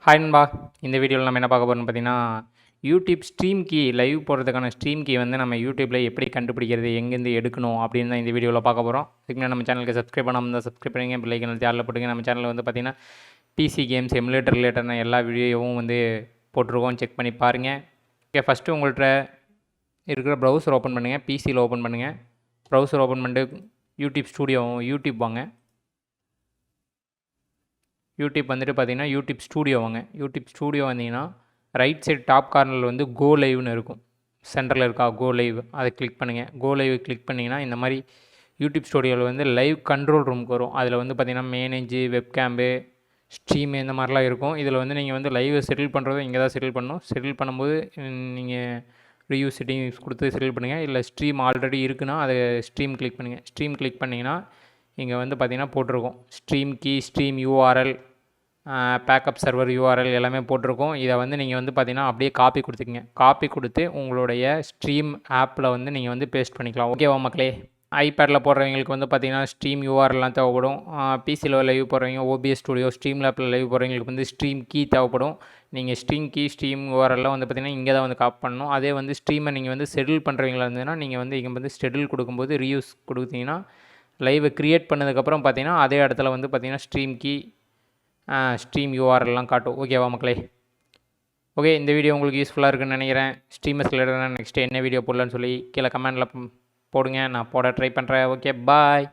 Hi நண்பா, இந்த வீடியோவில் நம்ம என்ன பார்க்க போகிறோம்னு பார்த்தீங்கன்னா, யூடியூப் ஸ்ட்ரீம் கீ லைவ் போடுறதுக்கான ஸ்ட்ரீம் கீ வந்து நம்ம யூடியூப்பில் எப்படி கண்டுபிடிக்கிறது, எங்கேருந்து எடுக்கணும் அப்படின்னு தான் இந்த வீடியோவில் பார்க்க போகிறோம். இதுக்கு முன்னாடி நம்ம சேனலுக்கு சப்ஸ்கிரைப் பண்ணாமல் இருந்தால் சப்ஸ்கிரைப் பண்ணுங்க, பெல் ஐக்கன் அழுத்தி போட்டுங்க. நம்ம சேனலில் வந்து பார்த்தீங்கன்னா பிசி கேம்ஸ், எமுலேட்டர் ரிலேட்டடான எல்லா வீடியோவும் வந்து போட்டிருக்கோம், செக் பண்ணி பாருங்கள். ஓகே, ஃபஸ்ட்டு உங்கள்கிட்ட இருக்கிற ப்ரௌசர் ஓப்பன் பண்ணுங்கள், பிசியில் ஓப்பன் பண்ணுங்கள். ப்ரௌசர் ஓப்பன் பண்ணிட்டு யூடியூப் வாங்க. யூடியூப் வந்துட்டு பார்த்தீங்கன்னா யூடியூப் ஸ்டூடியோ வாங்க. யூடியூப் ஸ்டூடியோ வந்தீங்கன்னா ரைட் சைடு டாப் கார்னரில் வந்து கோ லைவ்னு இருக்கும். சென்டரில் இருக்கா கோ லைவ், அதை கிளிக் பண்ணுங்கள். கோ லைவ் கிளிக் பண்ணிங்கன்னா இந்த மாதிரி யூடியூப் ஸ்டூடியோவில் வந்து லைவ் கண்ட்ரோல் ரூமுக்கு வரும். அதில் வந்து பார்த்திங்கன்னா மேனேஜ், வெப்கேம்பு, ஸ்ட்ரீமு இந்த மாதிரிலாம் இருக்கும். இதில் வந்து நீங்கள் வந்து லைவை செட்டில் பண்ணுறதை இங்கே தான் செட்டில் பண்ணணும். செட்டில் பண்ணும்போது நீங்கள் ரியூஸ் செட்டிங்ஸ் கொடுத்து செட்டில் பண்ணுங்கள். இல்லை ஸ்ட்ரீம் ஆல்ரெடி இருக்குன்னா அதை ஸ்ட்ரீம் கிளிக் பண்ணுங்கள். ஸ்ட்ரீம் கிளிக் பண்ணிங்கன்னா இங்கே வந்து பார்த்திங்கன்னா போட்டிருக்கோம் stream key, stream URL, backup server URL எல்லாமே போட்டிருக்கோம். இதை வந்து நீங்கள் வந்து பார்த்திங்கன்னா அப்படியே காப்பி கொடுத்துக்கிங்க. காப்பி கொடுத்து உங்களுடைய ஸ்ட்ரீம் ஆப்பில் வந்து நீங்கள் வந்து பேஸ்ட் பண்ணிக்கலாம். ஓகேவா மக்களே? ஐபேடில் போடுறவங்களுக்கு வந்து பார்த்திங்கன்னா ஸ்ட்ரீம் யூஆர்எல்லாம் தேவைப்படும். பிசியில் லைவ் போடுறவங்க OBS ஸ்டுடியோ, ஸ்ட்ரீம்லேபில் லைவ் போடுறவங்களுக்கு வந்து ஸ்ட்ரீம் கீ தேவைப்படும். நீங்கள் ஸ்ட்ரீம் கீ, ஸ்ட்ரீம் யூஆர்எல்லாம் வந்து பார்த்திங்கன்னா இங்கே தான் வந்து காப்பி பண்ணணும். அதே வந்து ஸ்ட்ரீமை நீங்கள் வந்து ஷெடியூல் பண்ணுறவங்களா இருந்ததுன்னா நீங்கள் வந்து இங்கே வந்து ஷெடியூல் கொடுக்கும்போது ரீயூஸ் கொடுத்தீங்கன்னா லைவை க்ரியேட் பண்ணதுக்கப்புறம் பார்த்தீங்கன்னா அதே இடத்துல வந்து பார்த்திங்கன்னா ஸ்ட்ரீம் கீ, ஸ்ட்ரீம் யூஆர்எல்லாம் காட்டும். ஓகேவா மக்களே? ஓகே, இந்த வீடியோ உங்களுக்கு யூஸ்ஃபுல்லாக இருக்குன்னு நினைக்கிறேன். ஸ்ட்ரீமர்ஸ் ரிலேட்டடாக நெக்ஸ்ட்டு என்ன வீடியோ போடலான்னு சொல்லி கீழே கமெண்டில் போடுங்க, நான் போட ட்ரை பண்ணுறேன். ஓகே, பாய்.